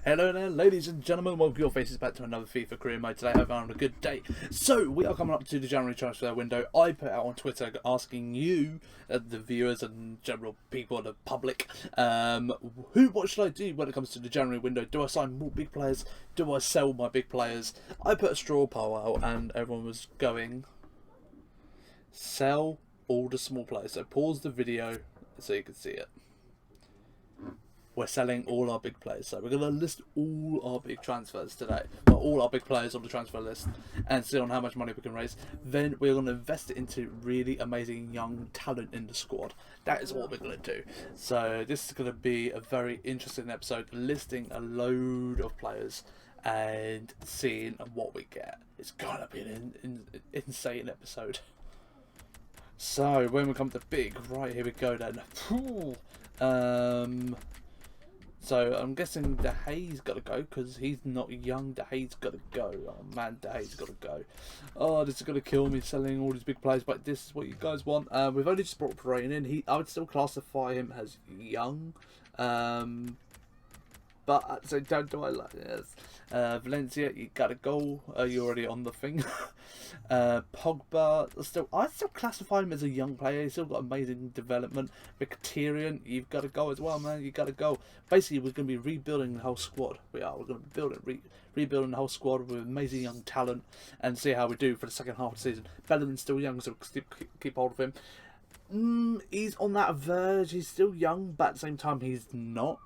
Hello there, ladies and gentlemen, welcome your faces back to another FIFA career mode. Today I hope you're having a good day. So, we are coming up to the January transfer window. I put out on Twitter asking you, the viewers and general people, the public, what should I do when it comes to the January window? Do I sign more big players? Do I sell my big players? I put a straw poll out and everyone was going, sell all the small players. So pause the video so you can see it. We're selling all our big players, so we're going to list all our big transfers today, well, all our big players on the transfer list, and see on how much money we can raise. Then we're going to invest it into really amazing young talent in the squad. That is what we're going to do. So this is going to be a very interesting episode, listing a load of players and seeing what we get. It's going to be an insane episode. So when we come to big, right, here we go then. So I'm guessing De Gea's got to go because he's not young. De Gea's got to go. Oh man, De Gea's got to go. Oh, this is going to kill me selling all these big players, but this is what you guys want. We've only just brought Perrine in. I would still classify him as young. But so do I like this? Valencia, you got to go. You're already on the thing. Pogba, I still classify him as a young player. He's still got amazing development. Mkhitaryan, you've got to go as well, man. You got to go. Basically, we're going to be rebuilding the whole squad. We're going to be rebuilding the whole squad with amazing young talent and see how we do for the second half of the season. Bellingham still young, so we'll keep hold of him. He's on that verge. He's still young, but at the same time, he's not.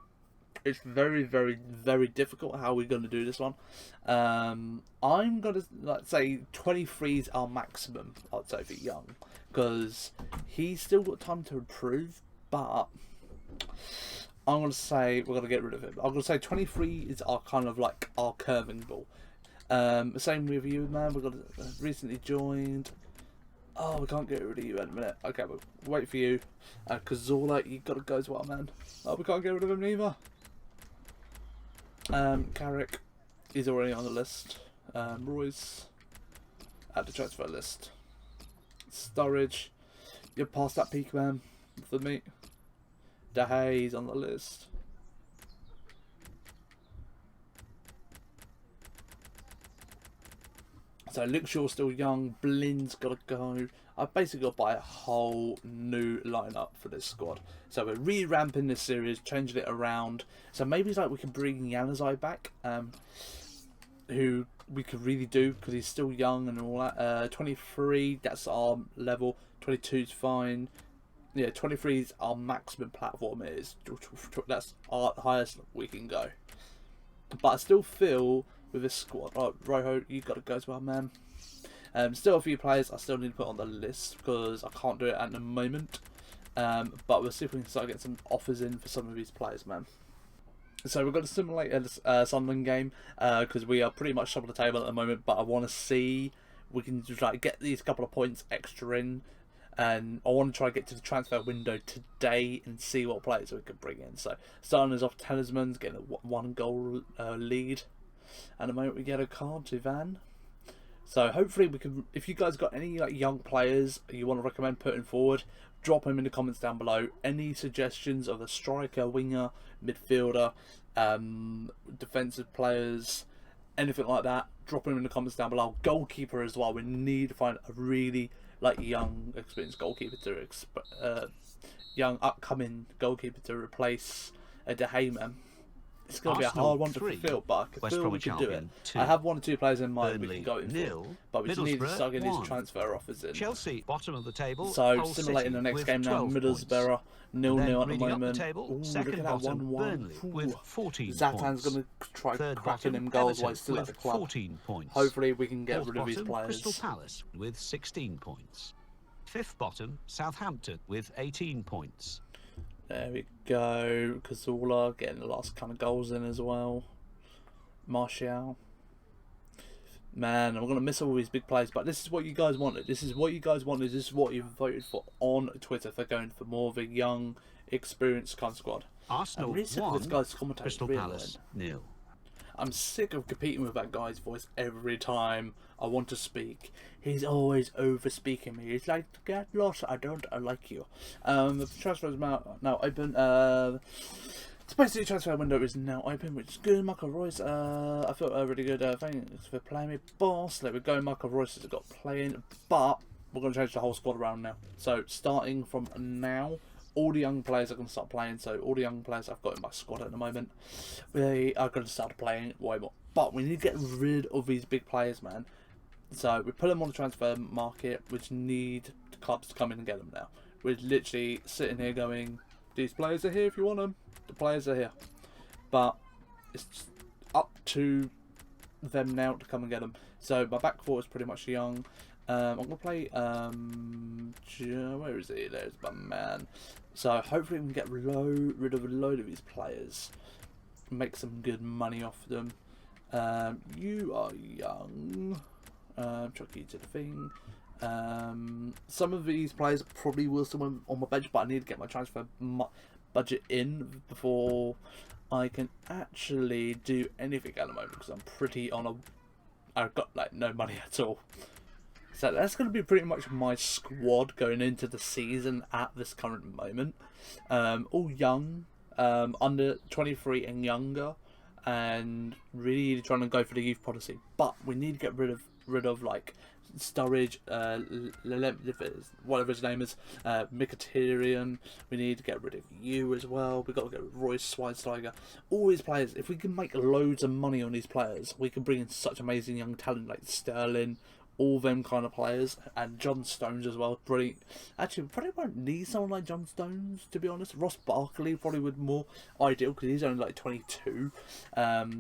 It's very, very, very difficult how we're going to do this one. I'm going to say 23 is our maximum, I'd say, for young. Because he's still got time to improve. But I'm going to say we're going to get rid of him. I'm going to say 23 is our kind of like our curving ball. Same with you, man. We've got recently joined. Oh, we can't get rid of you in a minute. Okay, we'll wait for you. Cazorla, you got to go as well, man. Oh, we can't get rid of him neither. Carrick is already on the list. Royce at the transfer list. Sturridge, you're past that peak, man, for me. De Gea's on the list. So Luke Shaw's still young. Blin's got to go. I've basically got to buy a whole new lineup for this squad. So we're re-ramping this series, changing it around. So maybe it's like we can bring Januzaj back, who we could really do because he's still young and all that. 23, that's our level. 22 is fine. Yeah, 23 is our maximum platform. That's our highest we can go. But I still feel with this squad, Rojo, you got to go as well, man. Still a few players I still need to put on the list because I can't do it at the moment. But we'll see if we can start getting some offers in for some of these players, man. So we've got to simulate a Sunderland game because we are pretty much top of the table at the moment. But I want to see we can just like get these couple of points extra in, and I want to try to get to the transfer window today and see what players we can bring in. So starting us off, Talisman's getting a 1-goal lead, and the moment we get a card to Van. So hopefully we can, if you guys got any like young players you want to recommend putting forward, drop them in the comments down below. Any suggestions of a striker, winger, midfielder, defensive players, anything like that, drop them in the comments down below. Goalkeeper as well. We need to find a really like young, experienced goalkeeper to young upcoming goalkeeper to replace a De Gea, man. It's going to be a hard one to fulfill, but I feel we can do it. I have 1 or 2 players in mind we can go in for, but we just need to start getting these transfer offers in. Chelsea, bottom of the table. So, simulating the next game now, Middlesbrough, 0-0 at the moment. Ooh, look at that 1-1. With 14 Zatan's going to try cracking him goals while he's still at the club. 14 points. Hopefully we can get rid of these players. Crystal Palace with 16 points. 5th bottom, Southampton with 18 points. There we go. Cazorla getting the last kind of goals in as well. Martial. Man, I'm going to miss all these big plays, but this is what you guys wanted. This is what you guys wanted. This is what you voted for on Twitter for going for more of a young, experienced kind of squad. Arsenal really sick of this guy's commentator. Crystal Palace 0. I'm sick of competing with that guy's voice every time I want to speak. He's always over speaking me. He's like, get lost, I don't like you. The transfer is now open. So basically, the transfer window is now open, which is good. Michael Royce, I felt really good. Thanks for playing me, boss. There we go. Michael Royce has got playing, but we're going to change the whole squad around now. So starting from now, all the young players are going to start playing. So all the young players I've got in my squad at the moment, we are going to start playing way more. But we need to get rid of these big players, man. So we put them on the transfer market, which need the clubs to come in and get them now. We're literally sitting here going, these players are here if you want them. The players are here. But it's up to them now to come and get them. So my back four is pretty much young. I'm going to play, where is he? There's my man. So hopefully we can get rid of a load of these players. Make some good money off them. You are young. Chuck you to the thing. Some of these players probably will still on my bench, but I need to get my transfer budget in before I can actually do anything at the moment, because I'm pretty on a... I've got like no money at all. So that's going to be pretty much my squad going into the season at this current moment. All young, under 23 and younger, and really trying to go for the youth policy. But we need to get rid of like Sturridge, whatever his name is, Mkhitaryan. We need to get rid of you as well. We've got to get rid of Royce, Schweinsteiger, all these players. If we can make loads of money on these players, we can bring in such amazing young talent like Sterling, all them kind of players, and John Stones as well. Brilliant. Actually, we probably won't need someone like John Stones, to be honest. Ross Barkley probably would more ideal, because he's only like 22.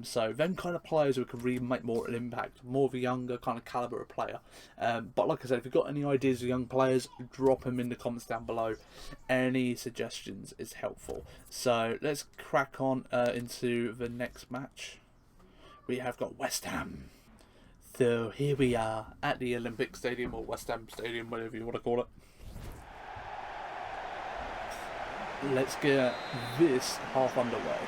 So them kind of players who can really make more of an impact, more of a younger kind of caliber of player. But like I said, if you've got any ideas of young players, drop them in the comments down below. Any suggestions is helpful. So let's crack on into the next match. We have got West Ham. So here we are at the Olympic Stadium, or West Ham Stadium, whatever you want to call it. Let's get this half underway.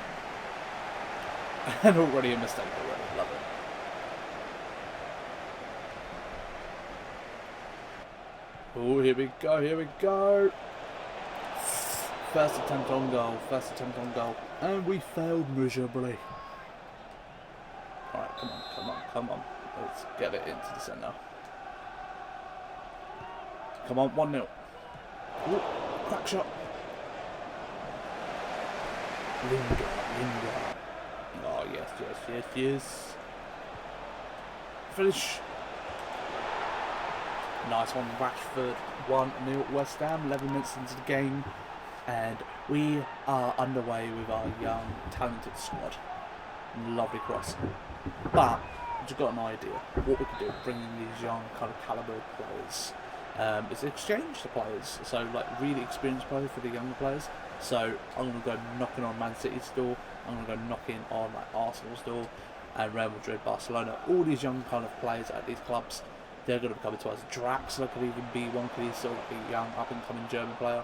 And already a mistake already, love it. Oh, here we go. First attempt on goal, and we failed miserably. Alright, come on. Let's get it into the centre. Come on, 1-0. Ooh, crack shot. Linda. Oh, yes. Finish. Nice one, Rashford. 1-0 West Ham, 11 minutes into the game. And we are underway with our young, talented squad. Lovely cross. But I've just got an idea what we could do, bringing these young kind of caliber players. Is exchange the players, so like really experienced players for the younger players. So I'm going to go knocking on Man City's door, I'm going to go knocking on like Arsenal's door, and Real Madrid, Barcelona, all these young kind of players at these clubs. They're going to be coming to us. Draxler could even be one, because he's sort of a young up and coming German player.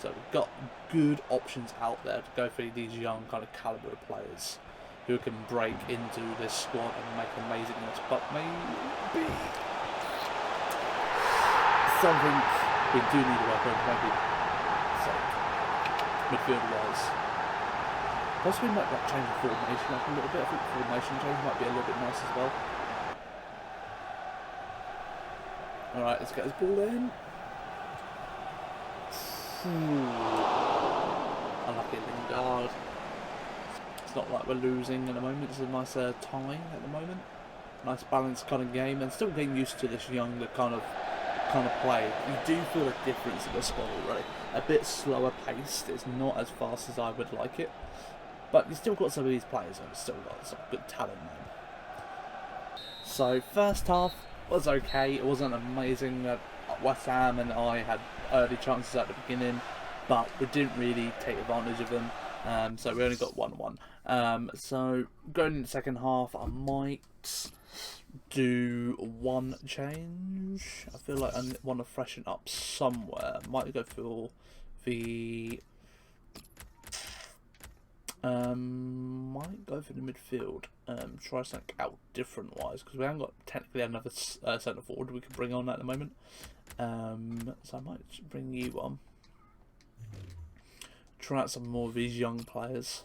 So we've got good options out there to go for these young kind of caliber of players who can break into this squad and make amazingness. But maybe something we do need to work on, maybe midfield wise. Possibly might like change the formation up a little bit. I think the formation change might be a little bit nice as well. Alright, let's get this ball in. Unlucky Lingard. It's not like we're losing at the moment. It's a nice tie at the moment. Nice balanced kind of game, and still getting used to this younger kind of play. You do feel a difference in the squad already. A bit slower paced. It's not as fast as I would like it, but you still got some of these players and still got some good talent, man. So first half was okay. It wasn't amazing. West Ham and I had early chances at the beginning, but we didn't really take advantage of them. So we only got 1-1. So going in the second half, I might do one change. I feel like I want to freshen up somewhere. Might go for the might go for the midfield. Try something out different wise, because we haven't got technically another centre forward we can bring on at the moment. So I might bring you on. try out some more of these young players.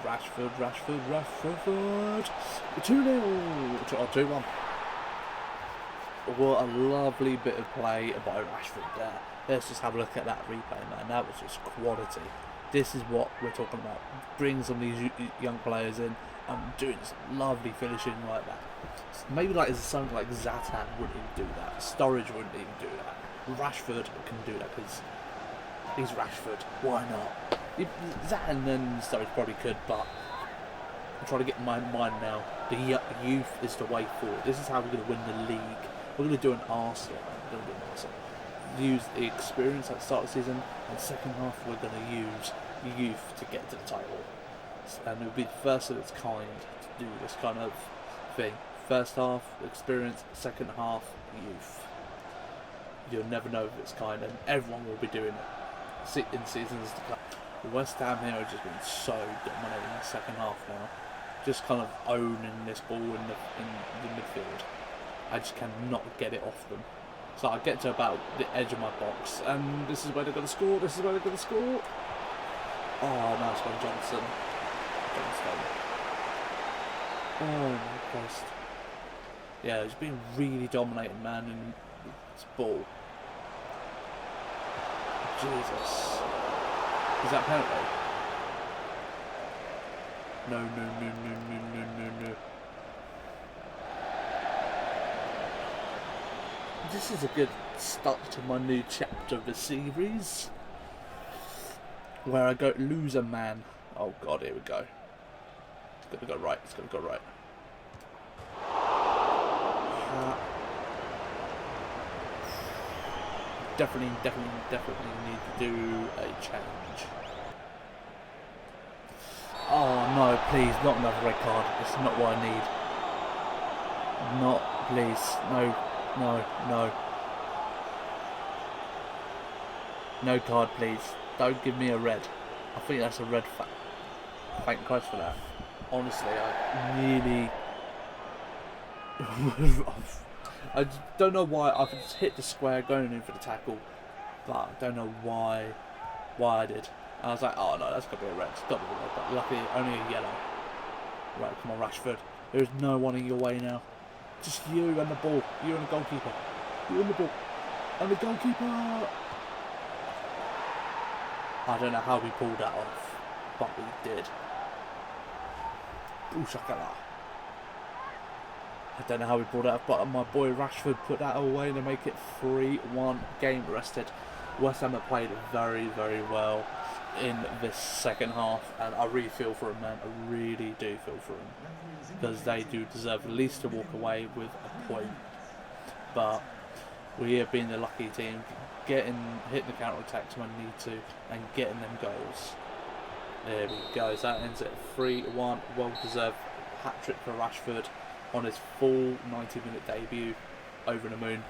Rashford. 2-0. 2-1. What a lovely bit of play by Rashford there. Let's just have a look at that replay, man. That was just quality. This is what we're talking about. Bring some of these young players in and doing some lovely finishing like that. Maybe like something like Zlatan wouldn't even do that. Sturridge wouldn't even do that. Rashford can do that because he's Rashford. Why not? Zlatan and Sturridge probably could, but I'm trying to get in my mind now. The youth is the way forward. This is how we're going to win the league. We're going to do an Arsenal. Use the experience at the start of the season, and second half we're going to use youth to get to the title. And it will be the first of its kind to do this kind of thing. First half experience, second half youth. You'll never know of its kind, and everyone will be doing it in seasons to come. West Ham here have just been so dominating in the second half now, just kind of owning this ball in the midfield. I just cannot get it off them. So I get to about the edge of my box, and this is where they're going to score. Oh, nice one, Johnson. Oh my Christ. Yeah, he's been really dominating, man, in this ball. Jesus. Is that penalty? No. This is a good start to my new chapter of the series, where I go loser man. Oh god, here we go. It's gonna go right. Definitely need to do a change. Oh no, please, not another red card. It's not what I need. Not, please, no. No card, please. Don't give me a red. I think that's a red. Thank Christ for that. Honestly, I really... I don't know why. I just hit the square going in for the tackle, but I don't know why I did. And I was like, oh no, that's got to be a red. It's got to be a red. But luckily, only a yellow. Right, come on, Rashford. There's no one in your way now. Just you and the ball. You and the goalkeeper. You and the ball. And the goalkeeper. I don't know how we pulled that off, but we did. Ooh, shakala. I don't know how we pulled that off, but my boy Rashford put that away to make it 3-1. Game rested. West Ham have played very, very well in this second half, and I really feel for him, man. I really do feel for him, because they do deserve at least to walk away with a point. But we have been the lucky team, hitting the counter attacks when need to, and getting them goals. There we go. So that ends it 3-1. Well deserved hat trick for Rashford on his full 90-minute debut. Over the moon.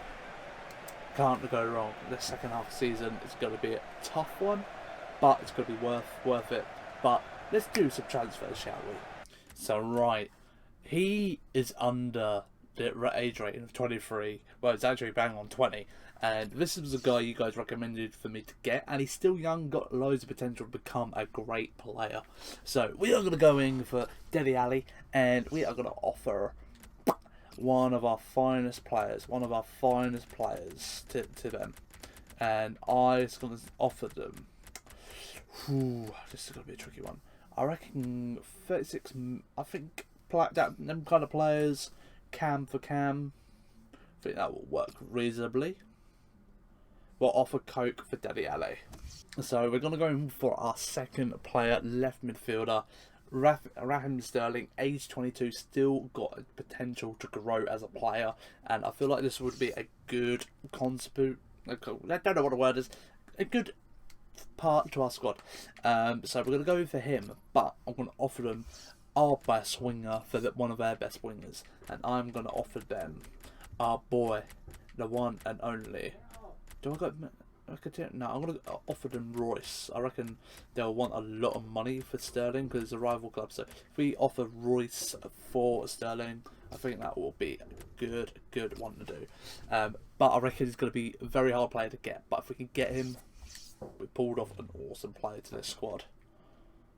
Can't go wrong. The second half of the season is going to be a tough one, but it's going to be worth it. But let's do some transfers, shall we? So right, he is under the age rating of 23. Well, it's actually bang on 20. And this is the guy you guys recommended for me to get, and he's still young, got loads of potential to become a great player. So we are going to go in for Dele Alli, and we are going to offer one of our finest players to them. And I was going to offer them. This is going to be a tricky one. I reckon 36. I think them kind of players, cam for cam. I think that will work reasonably. We'll offer Coke for Dele Alli. So we're going to go in for our second player, left midfielder, Raheem Sterling, age 22, still got potential to grow as a player, and I feel like this would be a good contribute. I don't know what the word is. A good part to our squad. So we're going to go for him, but I'm going to offer them our best winger for one of their best wingers, and I'm going to offer them our boy, the one and only. Do I got? No, I'm going to offer them Royce. I reckon they'll want a lot of money for Sterling because it's a rival club. So if we offer Royce for Sterling, I think that will be a good one to do. But I reckon he's going to be a very hard player to get. But if we can get him, we pulled off an awesome player to this squad.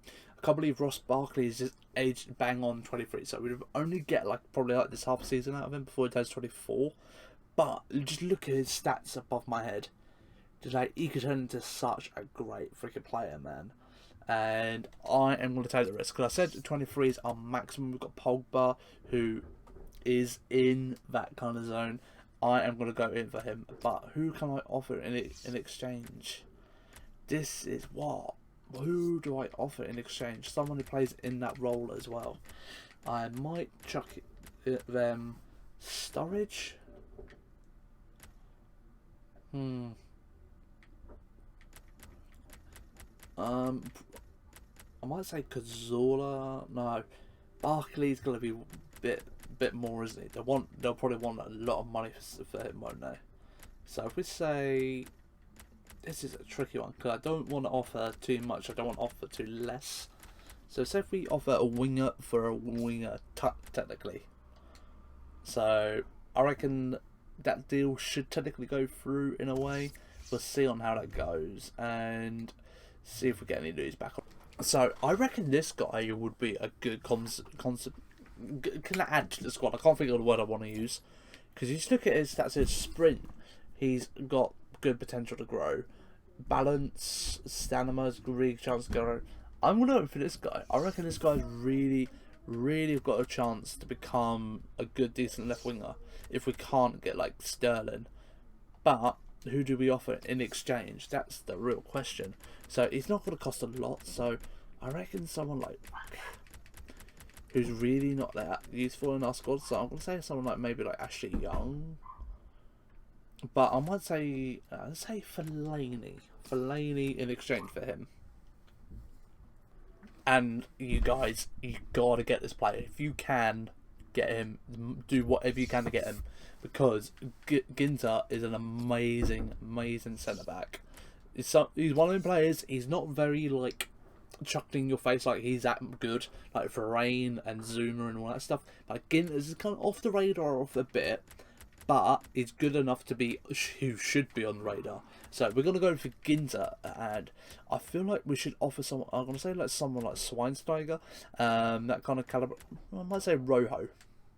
I can't believe Ross Barkley is just aged bang on 23. So we'd only get like probably like this half a season out of him before he turns 24. But just look at his stats above my head. Like, he could turn into such a great freaking player, man. And I am going to take the risk. Because I said 23 is our maximum. We've got Pogba, who is in that kind of zone. I am going to go in for him. But who can I offer in exchange? This is what? Who do I offer in exchange? Someone who plays in that role as well. I might chuck them Sturridge. I might say Cazorla. No, Barkley's gonna be a bit more, isn't he? They'll probably want a lot of money for him, won't they? So if we say, this is a tricky one because I don't want to offer too much. I don't want to offer too less. So say if we offer a winger for a winger, technically. So I reckon that deal should technically go through in a way. We'll see on how that goes and see if we get any news back on. So I reckon this guy would be a good concept. Can I add to the squad? I can't think of the word I want to use because you just look at his stats. His sprint, he's got good potential to grow. Balance, stamina's really chance to grow. I'm gonna go for this guy. I reckon this guy's really got a chance to become a good, decent left winger. If we can't get like Sterling, but who do we offer in exchange? That's the real question. So he's not going to cost a lot. So I reckon someone like who's really not that useful in our squad. So I'm going to say someone like maybe like Ashley Young. But I might say let's say Fellaini in exchange for him. And you guys, you gotta get this player. If you can get him, do whatever you can to get him, because Ginter is an amazing centre back. He's one of the players. He's not very like chucked in your face like he's that good, like Varane and Zuma and all that stuff. Like Ginter's kind of off the radar off a bit, but he's good enough to be who should be on the radar. So we're gonna go for Ginter, and I feel like we should offer someone. I'm gonna say like someone like Schweinsteiger, that kind of caliber. I might say Rojo.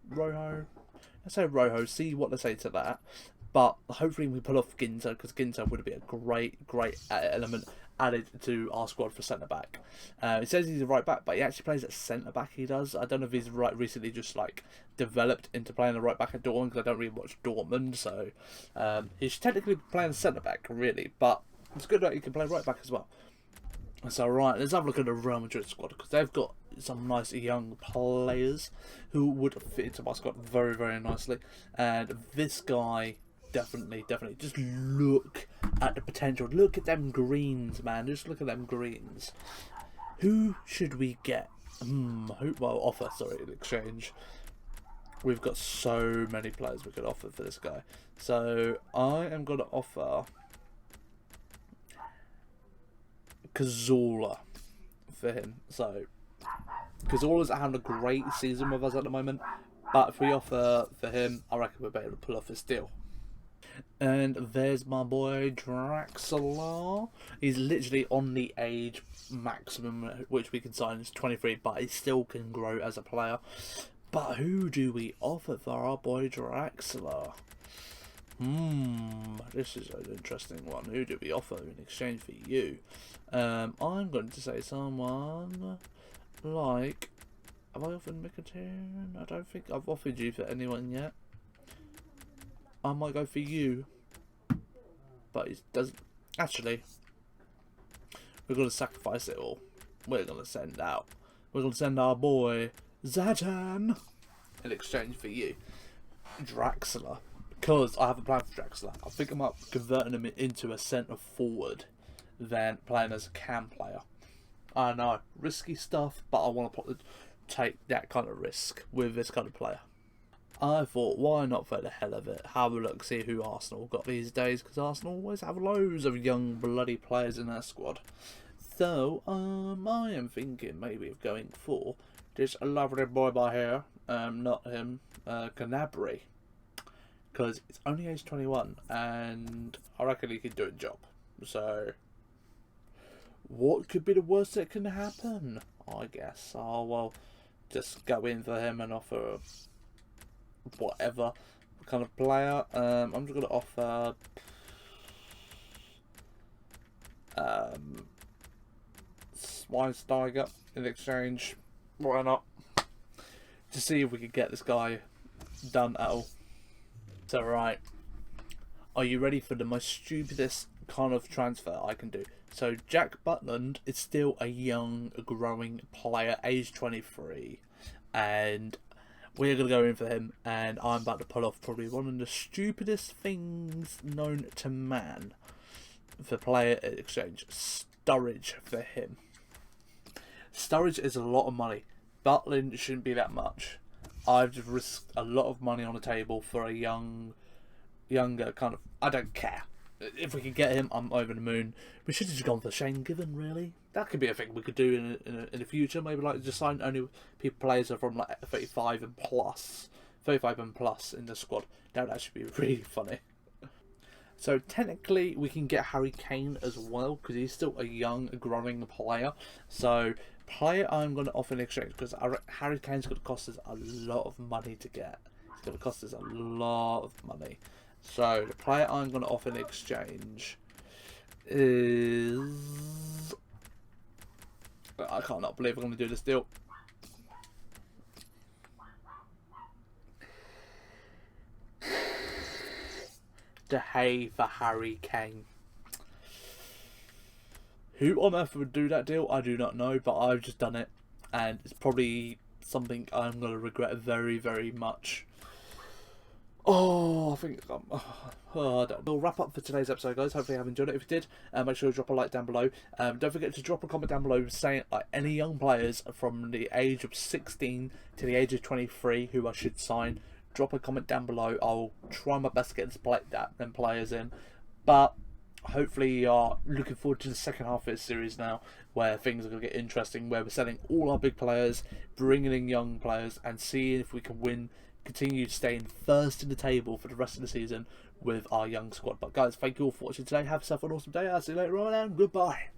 Let's say Rojo. See what they say to that. But hopefully we pull off Ginter, because Ginter would be a great element added to our squad for centre back. It says he's a right back, but he actually plays at centre back. He does. I don't know if he's recently just like developed into playing a right back at Dortmund, because I don't really watch Dortmund. So he's technically playing centre back really, but it's good that he can play right back as well. So right, let's have a look at the Real Madrid squad, because they've got some nice young players who would fit into my squad very nicely. And this guy, definitely. Just look at the potential. Look at them greens, man. Just look at them greens. Who should we get? Offer, sorry, in exchange. We've got so many players we could offer for this guy. So I am going to offer Cazorla for him. So Cazorla's having a great season with us at the moment, but if we offer for him, I reckon we'll be able to pull off this deal. And there's my boy Draxler. He's literally on the age maximum which we can sign. He's 23, but he still can grow as a player. But who do we offer for our boy Draxler? This is an interesting one. Who do we offer in exchange for you? I'm going to say someone like... Have I offered Mkhitaryan? I don't think I've offered you for anyone yet. I might go for you, but it doesn't. Actually, we're gonna sacrifice it all. We're gonna send our boy Zlatan in exchange for you, Draxler, because I have a plan for Draxler. I think I'm up converting him into a centre forward, than playing as a cam player. I know, risky stuff, but I want to take that kind of risk with this kind of player. I thought, why not for the hell of it, have a look, see who Arsenal got these days, because Arsenal always have loads of young bloody players in their squad. So, I am thinking maybe of going for this lovely boy by here, not him, Canabry, because it's only age 21, and I reckon he could do a job. So, what could be the worst that can happen? I guess. Oh well, just go in for him and offer whatever kind of player. I'm just gonna offer Schweinsteiger in exchange. Why not? To see if we could get this guy done at all. So right, are you ready for the most stupidest kind of transfer I can do? So Jack Butland is still a young, growing player, age 23, and we're going to go in for him, and I'm about to pull off probably one of the stupidest things known to man for player exchange. Storage for him. Storage is a lot of money. Butland shouldn't be that much. I've just risked a lot of money on the table for a younger kind of... I don't care. If we could get him, I'm over the moon. We should have just gone for Shane Given, really. That could be a thing we could do in the future. Maybe like just sign only players are from like 35 and plus in the squad. That would actually be really funny. So technically, we can get Harry Kane as well because he's still a young, growing player. So player I'm going to offer in exchange, because Harry Kane's going to cost us a lot of money to get. It's going to cost us a lot of money. So the player I'm going to offer in exchange is... I cannot believe I'm going to do this deal. De Gea for Harry Kane. Who on earth would do that deal? I do not know, but I've just done it, and it's probably something I'm going to regret very, very much. Oh, I think we'll wrap up for today's episode, guys. Hopefully you have enjoyed it. If you did, make sure to drop a like down below. Don't forget to drop a comment down below saying like any young players from the age of 16 to the age of 23 who I should sign. Drop a comment down below. I'll try my best to get them players in. But hopefully you are looking forward to the second half of this series now, where things are going to get interesting, where we're selling all our big players, bringing in young players, and seeing if we can win, continue to stay in first in the table for the rest of the season with our young squad. But guys, thank you all for watching today. Have yourself an awesome day. I'll see you later on, and goodbye.